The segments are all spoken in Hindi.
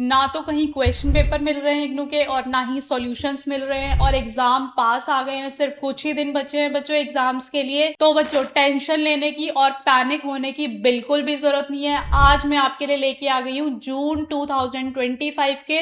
ना तो कहीं क्वेश्चन पेपर मिल रहे हैं इग्नू के और ना ही सॉल्यूशंस मिल रहे हैं और एग्जाम पास आ गए हैं। सिर्फ कुछ ही दिन बचे हैं बच्चों एग्जाम्स के लिए। तो बच्चों टेंशन लेने की और पैनिक होने की बिल्कुल भी जरूरत नहीं है। आज मैं आपके लिए लेके आ गई हूँ जून 2025 के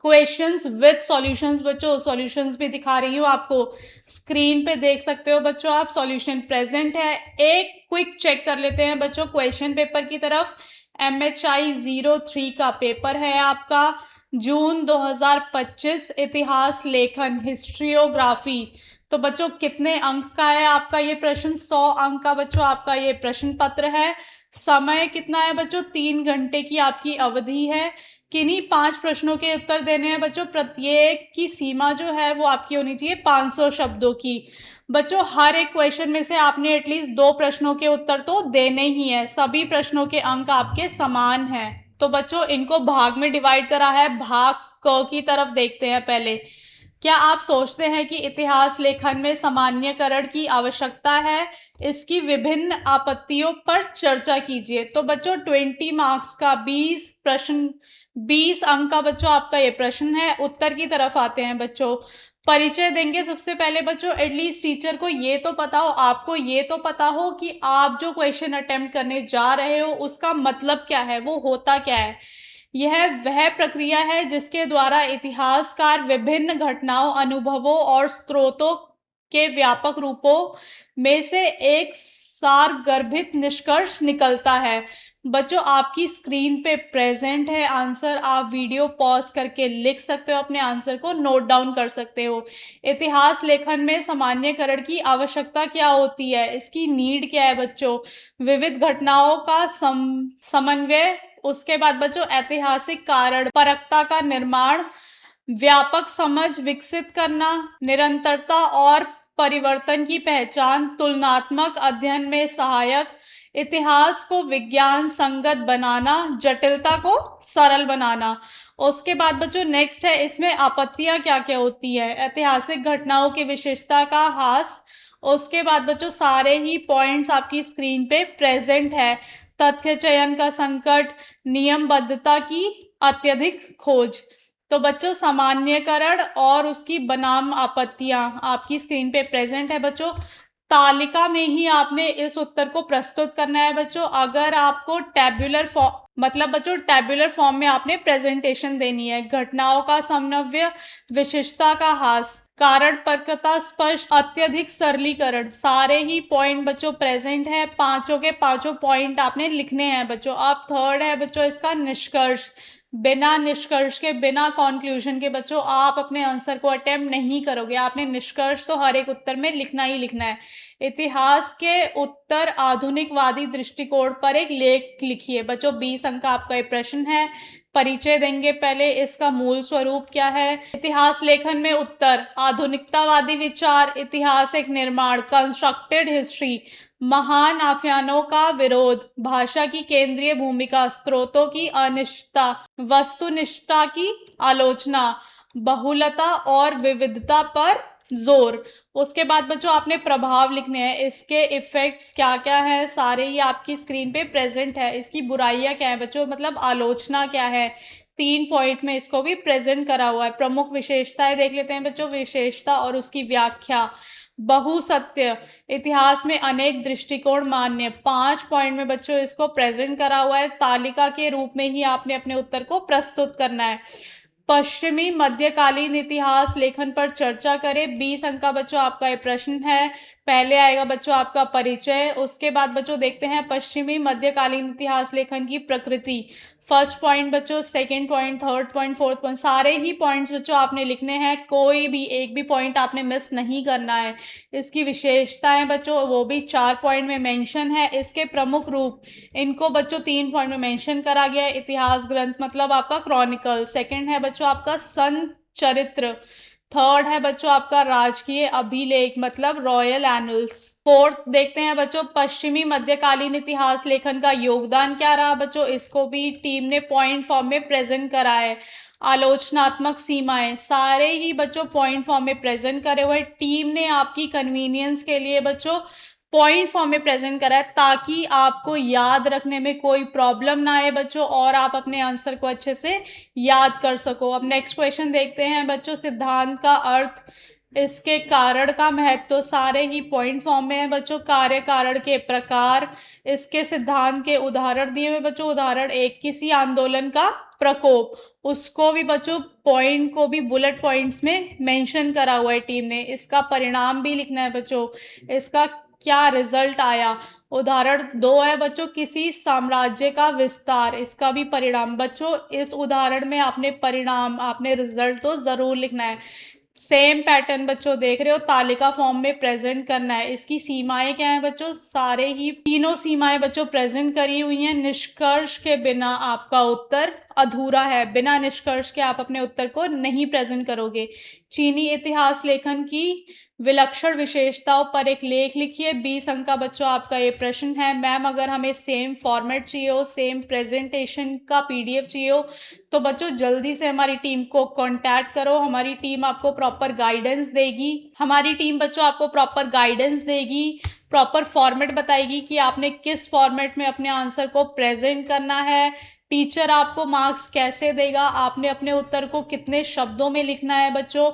क्वेश्चंस विद सॉल्यूशंस। बच्चों सॉल्यूशंस भी दिखा रही हूँ आपको, स्क्रीन पे देख सकते हो बच्चों आप। सॉल्यूशन प्रेजेंट है। एक क्विक चेक कर लेते हैं बच्चों क्वेश्चन पेपर की तरफ। MHI 03 का पेपर है आपका, जून 2025, इतिहास लेखन हिस्ट्रियोग्राफी। तो बच्चों कितने अंक का है आपका ये प्रश्न? 100 अंक का बच्चों आपका ये प्रश्न पत्र है। समय कितना है बच्चों? 3 घंटे की आपकी अवधि है। किन्हीं 5 प्रश्नों के उत्तर देने हैं बच्चों। प्रत्येक की सीमा जो है वो आपकी होनी चाहिए 500 शब्दों की। बच्चों हर एक क्वेश्चन में से आपने एटलीस्ट 2 प्रश्नों के उत्तर तो देने ही है। सभी प्रश्नों के अंक आपके समान हैं। तो बच्चों इनको भाग में डिवाइड करा है। भाग क की तरफ देखते हैं पहले। क्या आप सोचते हैं कि इतिहास लेखन में सामान्यकरण की आवश्यकता है? इसकी विभिन्न आपत्तियों पर चर्चा कीजिए। तो बच्चों 20 मार्क्स का 20 प्रश्न, 20 अंक का बच्चों आपका ये प्रश्न है। उत्तर की तरफ आते हैं बच्चों। परिचय देंगे सबसे पहले बच्चों। एटलीस्ट टीचर को ये तो पता हो, आपको ये तो पता हो कि आप जो क्वेश्चन अटेम्प्ट करने जा रहे हो उसका मतलब क्या है, वो होता क्या है। यह वह प्रक्रिया है जिसके द्वारा इतिहासकार विभिन्न घटनाओं, अनुभवों और स्रोतों के व्यापक रूपों में से एक सारगर्भित निष्कर्ष निकलता है। बच्चों आपकी स्क्रीन पे प्रेजेंट है आंसर। आप वीडियो पॉज करके लिख सकते हो, अपने आंसर को नोट डाउन कर सकते हो। इतिहास लेखन में सामान्यकरण की आवश्यकता क्या होती है? इसकी नीड क्या है बच्चों? विविध घटनाओं का समन्वय। उसके बाद बच्चों ऐतिहासिक कारण परकता का निर्माण, व्यापक समझ विकसित करना, निरंतरता और परिवर्तन की पहचान, तुलनात्मक अध्ययन में सहायक, इतिहास को विज्ञान संगत बनाना, जटिलता को सरल बनाना। उसके बाद बच्चों नेक्स्ट है, इसमें आपत्तियां क्या क्या होती है? ऐतिहासिक घटनाओं की विशेषता का ह्रास। उसके बाद बच्चों सारे ही पॉइंट्स आपकी स्क्रीन पे प्रेजेंट है। तथ्य चयन का संकट, नियमबद्धता की अत्यधिक खोज। तो बच्चों सामान्यकरण और उसकी बनाम आपत्तियां आपकी स्क्रीन पे प्रेजेंट है बच्चों। तालिका में ही आपने इस उत्तर को प्रस्तुत करना है बच्चों। अगर आपको टैब्यूलर फॉर्म, मतलब बच्चों टैब्यूलर फॉर्म में आपने प्रेजेंटेशन देनी है। घटनाओं का समन्वय, विशिष्टता का ह्रास, कारण परकता स्पष्ट, अत्यधिक सरलीकरण। सारे ही पॉइंट बच्चों प्रेजेंट है। पांचों के पांचों पॉइंट आपने लिखने हैं बच्चों। अब थर्ड है बच्चों इसका निष्कर्ष। बिना निष्कर्ष के, बिना कंक्लूजन के बच्चों आप अपने आंसर को अटेम्प्ट नहीं करोगे। आपने निष्कर्ष तो हर एक उत्तर में लिखना ही लिखना है। इतिहास के उत्तर आधुनिकवादी दृष्टिकोण पर एक लेख लिखिए। बच्चों 20 अंक का आपका ये प्रश्न है। परिचय देंगे पहले, इसका मूल स्वरूप क्या है। इतिहास लेखन में उत्तर, आधुनिकतावादी विचार, इतिहास एक निर्माण, कंस्ट्रक्टेड हिस्ट्री, महान आख्यानों का विरोध, भाषा की केंद्रीय भूमिका, स्रोतों की अनिश्चितता, वस्तुनिष्ठता की आलोचना, बहुलता और विविधता पर जोर। उसके बाद बच्चों आपने प्रभाव लिखने हैं। इसके इफेक्ट्स क्या क्या है सारे ही आपकी स्क्रीन पे प्रेजेंट है। इसकी बुराइयां क्या है बच्चों, मतलब आलोचना क्या है। 3 पॉइंट में इसको भी प्रेजेंट करा हुआ है। प्रमुख विशेषताएं देख लेते हैं बच्चों। विशेषता और उसकी व्याख्या। बहुसत्य, इतिहास में अनेक दृष्टिकोण मान्य। 5 पॉइंट में बच्चों इसको प्रेजेंट करा हुआ है। तालिका के रूप में ही आपने अपने उत्तर को प्रस्तुत करना है। पश्चिमी मध्यकालीन इतिहास लेखन पर चर्चा करें। 20 अंक का बच्चों आपका ये प्रश्न है। पहले आएगा बच्चों आपका परिचय। उसके बाद बच्चों देखते हैं पश्चिमी मध्यकालीन इतिहास लेखन की प्रकृति। फर्स्ट पॉइंट बच्चों, second point, third point, fourth point, सारे ही पॉइंट्स बच्चों आपने लिखने हैं। कोई भी एक भी पॉइंट आपने मिस नहीं करना है। इसकी विशेषताएं बच्चों वो भी 4 पॉइंट में मेंशन है। इसके प्रमुख रूप, इनको बच्चों 3 पॉइंट में मेंशन करा गया है। इतिहास ग्रंथ मतलब आपका क्रॉनिकल। सेकंड है बच्चों आपका संत चरित्र। थर्ड है बच्चों आपका राजकीय अभिलेख मतलब रॉयल एनल्स। फोर्थ देखते हैं बच्चों पश्चिमी मध्यकालीन इतिहास लेखन का योगदान क्या रहा बच्चों। इसको भी टीम ने पॉइंट फॉर्म में प्रेजेंट करा है। आलोचनात्मक सीमाएं, सारे ही बच्चों पॉइंट फॉर्म में प्रेजेंट करे हुए। टीम ने आपकी कन्वीनियंस के लिए बच्चों पॉइंट फॉर्म में प्रेजेंट करा है ताकि आपको याद रखने में कोई प्रॉब्लम ना आए बच्चों, और आप अपने आंसर को अच्छे से याद कर सको। अब नेक्स्ट क्वेश्चन देखते हैं बच्चों। सिद्धांत का अर्थ, इसके कारण का महत्व, तो सारे ही पॉइंट फॉर्म में है बच्चों। कार्य कारण के प्रकार, इसके सिद्धांत के उदाहरण दिए हुए बच्चों। उदाहरण एक, किसी आंदोलन का प्रकोप, उसको भी बच्चों पॉइंट को भी बुलेट पॉइंट्स में मेंशन करा हुआ है टीम ने। इसका परिणाम भी लिखना है बच्चों, इसका क्या रिजल्ट आया। उदाहरण दो है बच्चों, किसी साम्राज्य का विस्तार, इसका भी परिणाम। बच्चों इस उदाहरण में आपने परिणाम, आपने रिजल्ट तो जरूर लिखना है। सेम पैटर्न बच्चों देख रहे हो, तालिका फॉर्म में प्रेजेंट करना है। इसकी सीमाएं क्या है बच्चों, सारे ही तीनों सीमाएं बच्चों प्रेजेंट करी हुई हैं। निष्कर्ष के बिना आपका उत्तर अधूरा है, बिना निष्कर्ष के आप अपने उत्तर को नहीं प्रेजेंट करोगे। चीनी इतिहास लेखन की विलक्षण विशेषताओं पर एक लेख लिखिए। 20 अंक का बच्चों आपका ये प्रश्न है। मैम अगर हमें सेम फॉर्मेट चाहिए हो, सेम प्रेजेंटेशन का पीडीएफ चाहिए हो, तो बच्चों जल्दी से हमारी टीम को कांटेक्ट करो। हमारी टीम आपको प्रॉपर गाइडेंस देगी। हमारी टीम बच्चों आपको प्रॉपर गाइडेंस देगी, प्रॉपर फॉर्मेट बताएगी कि आपने किस फॉर्मेट में अपने आंसर को प्रेजेंट करना है। टीचर आपको मार्क्स कैसे देगा, आपने अपने उत्तर को कितने शब्दों में लिखना है बच्चों।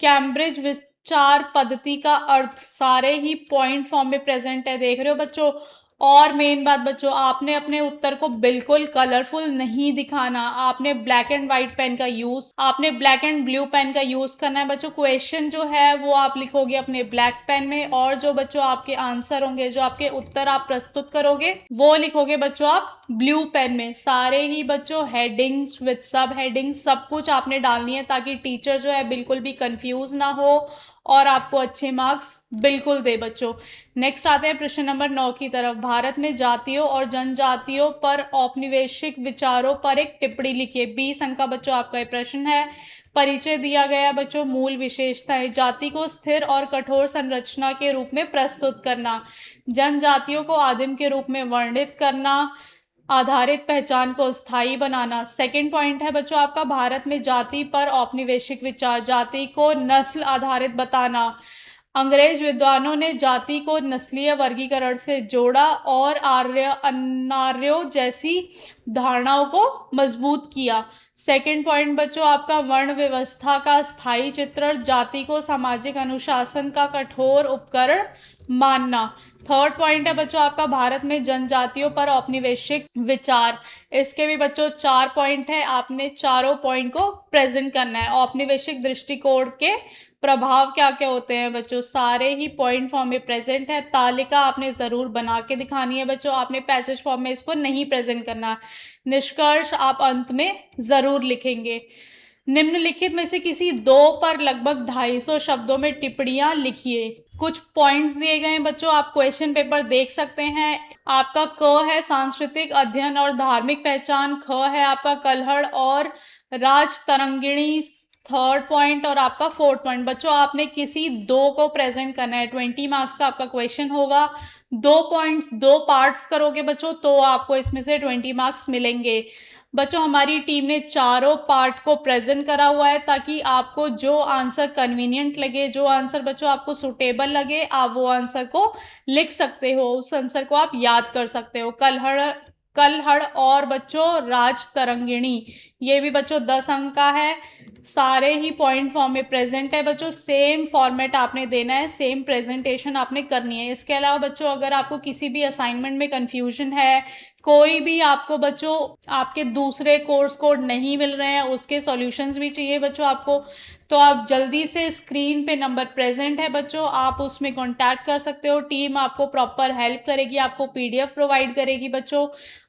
कैम्ब्रिज विचार पद्धति का अर्थ सारे ही पॉइंट फॉर्म में प्रेजेंट है, देख रहे हो बच्चों। और मेन बात बच्चों, आपने अपने उत्तर को बिल्कुल कलरफुल नहीं दिखाना। आपने ब्लैक एंड व्हाइट पेन का यूज, आपने ब्लैक एंड ब्लू पेन का यूज करना है बच्चों। क्वेश्चन जो है वो आप लिखोगे अपने ब्लैक पेन में, और जो बच्चों आपके आंसर होंगे, जो आपके उत्तर आप प्रस्तुत करोगे, वो लिखोगे बच्चों आप ब्लू पेन में। सारे ही बच्चों हेडिंग्स विद सब हेडिंग्स सब कुछ आपने डालनी है, ताकि टीचर जो है बिल्कुल भी कंफ्यूज ना हो और आपको अच्छे मार्क्स बिल्कुल दे बच्चों। नेक्स्ट आते हैं प्रश्न नंबर 9 की तरफ। भारत में जातियों और जनजातियों पर औपनिवेशिक विचारों पर एक टिप्पणी लिखिए। 20 अंक का बच्चों आपका ये प्रश्न है। परिचय दिया गया बच्चों, मूल विशेषताएं, जाति को स्थिर और कठोर संरचना के रूप में प्रस्तुत करना, जनजातियों को आदिम के रूप में वर्णित करना, आधारित पहचान को स्थायी बनाना। सेकंड पॉइंट है बच्चों आपका, भारत में जाति पर औपनिवेशिक विचार, जाति को नस्ल आधारित बताना। अंग्रेज विद्वानों ने जाति को नस्लीय वर्गीकरण से जोड़ा और आर्य अनार्यों जैसी धारणाओं को मजबूत किया। सेकंड पॉइंट बच्चों आपका, वर्ण व्यवस्था का स्थायी चित्रण, जाति को सामाजिक अनुशासन का कठोर उपकरण मानना। थर्ड पॉइंट है बच्चों आपका, भारत में जनजातियों पर औपनिवेशिक विचार। इसके भी बच्चों 4 पॉइंट है, आपने चारों पॉइंट को प्रेजेंट करना है। औपनिवेशिक दृष्टिकोण के प्रभाव क्या क्या होते हैं बच्चों, सारे ही पॉइंट फॉर्म में प्रेजेंट है। तालिका आपने जरूर बना के दिखानी है बच्चों, आपने पैसेज फॉर्म में इसको नहीं प्रेजेंट करना। निष्कर्ष आप अंत में जरूर लिखेंगे। निम्नलिखित में से किसी दो पर लगभग 250 शब्दों में टिप्पणियां लिखिए। कुछ पॉइंट्स दिए गए हैं बच्चों, आप क्वेश्चन पेपर देख सकते हैं। आपका क है सांस्कृतिक अध्ययन और धार्मिक पहचान, ख है आपका कलहड़ और राजतरंगिणी, थर्ड पॉइंट, और आपका फोर्थ पॉइंट। बच्चों आपने किसी दो को प्रेजेंट करना है। 20 मार्क्स का आपका क्वेश्चन होगा। 2 पॉइंट्स 2 पार्ट्स करोगे बच्चों तो आपको इसमें से 20 मार्क्स मिलेंगे। बच्चों हमारी टीम ने चारों पार्ट को प्रेजेंट करा हुआ है, ताकि आपको जो आंसर कन्वीनियंट लगे, जो आंसर बच्चों आपको सुटेबल लगे, आप वो आंसर को लिख सकते हो, उस आंसर को आप याद कर सकते हो। कलहड़ और बच्चों राजतरंगिणी, ये भी बच्चों 10 अंक का है। सारे ही पॉइंट फॉर्म में प्रेजेंट है बच्चों। सेम फॉर्मेट आपने देना है, सेम प्रेजेंटेशन आपने करनी है। इसके अलावा बच्चों अगर आपको किसी भी असाइनमेंट में कंफ्यूजन है, कोई भी आपको बच्चों आपके दूसरे कोर्स कोड नहीं मिल रहे हैं, उसके सॉल्यूशंस भी चाहिए बच्चों आपको, तो आप जल्दी से स्क्रीन पे नंबर प्रेजेंट है बच्चों, आप उसमें कांटेक्ट कर सकते हो। टीम आपको प्रॉपर हेल्प करेगी, आपको पीडीएफ प्रोवाइड करेगी बच्चों।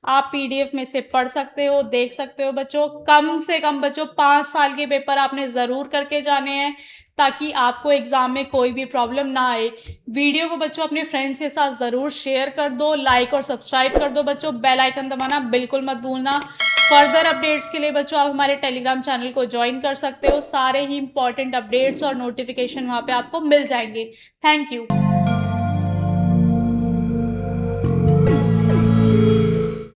आप पीडीएफ में से पढ़ सकते हो, देख सकते हो बच्चों। कम से कम बच्चों 5 साल के पेपर आपने ज़रूर करके जाने हैं, ताकि आपको एग्जाम में कोई भी प्रॉब्लम ना आए। वीडियो को बच्चों अपने फ्रेंड्स के साथ ज़रूर शेयर कर दो, लाइक और सब्सक्राइब कर दो बच्चों। बेल आइकन दबाना बिल्कुल मत भूलना। फर्दर अपडेट्स के लिए बच्चों आप हमारे टेलीग्राम चैनल को ज्वाइन कर सकते हो। सारे ही इंपॉर्टेंट अपडेट्स और नोटिफिकेशन वहाँ पे आपको मिल जाएंगे। Thank you.